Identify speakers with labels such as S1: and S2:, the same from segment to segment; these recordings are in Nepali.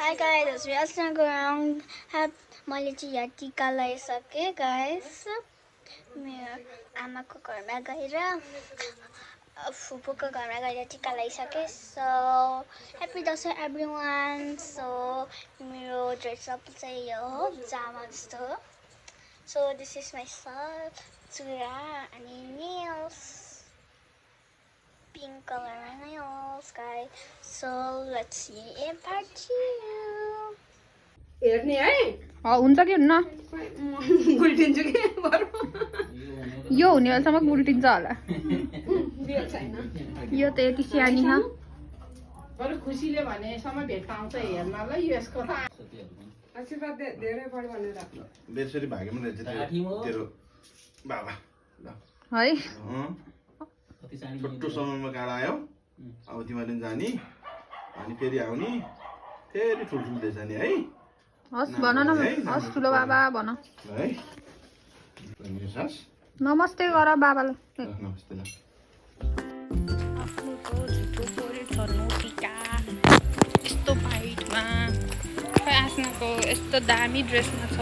S1: Hi guys, we are still going. मैले चाहिँ यहाँ टिका लगाइसकेँ गाइस। मेरो आमाको घरमा गएर फुपूको घरमा गएर टिका लगाइसकेँ। So happy Dashain everyone. So मेरो ड्रेसअप चाहिँ यो हो, जामा जस्तो हो। So this is my shirt, चुरा अनि nails, pink color nails, guys. So let's see a part 2.
S2: हेर्ने है
S3: हुन्छ कि हुन्न
S2: गुल्टिन्छु कि बरु
S3: यो हुने बेलासम्म गुल्टिन्छ होला।
S2: बियो छैन
S3: यो त यति सानी छ।
S2: बरु खुसीले भने समय भेट पाउँछ हेर्नलाई यसको त आशीर्वाद धेरै बढी भनेर
S4: बेसरी भागेमा रहेछ तेरो बाबा
S3: है।
S4: छोटो समयमा गाडा आयो, अब तिमीले जाने अनि फेरि आउने, फेरि ठुल्ठुलो जाने है।
S3: हस् भन न, हस् ठुलो बाबा भन
S4: है।
S3: नमस्ते गर बाबालाई।
S4: नमस्ते ल।
S3: आफ्नोको झुटो पोरे छर्नु टिका यस्तो वाइटमा, खै आफ्नोको यस्तो दामी ड्रेसमा छ।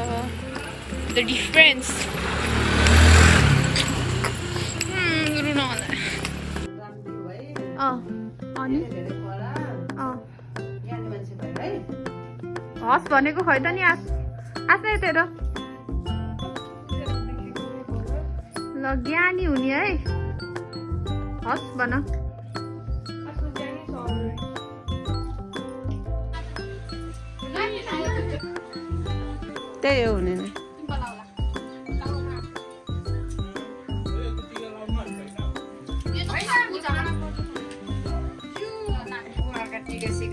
S3: द डिफरेन्स रुन होला। अनि हस् भनेको खै त नि आफ्नै तेरो ल ज्ञानी हुने है। हस् भन।
S2: त्यही हो हुने नि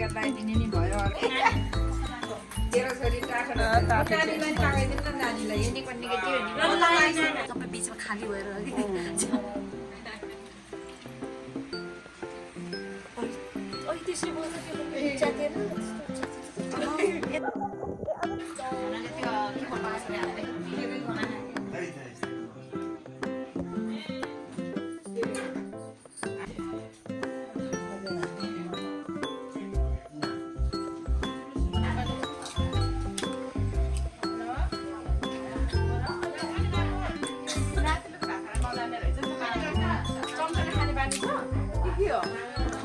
S2: लगाइदिने नि भयो तेरो छोरी नानीलाई लगाइदिनु न, नानीलाई यो निको नेगेटिभ सबै बिचमा खाली भएर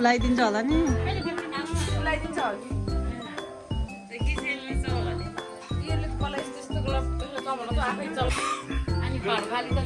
S5: खुलाइदिन्छ होला नि।
S2: खुलाइदिन्छ होला यसले मलाई त्यस्तो तपाईँलाई त आफै चल अनि घर खाली त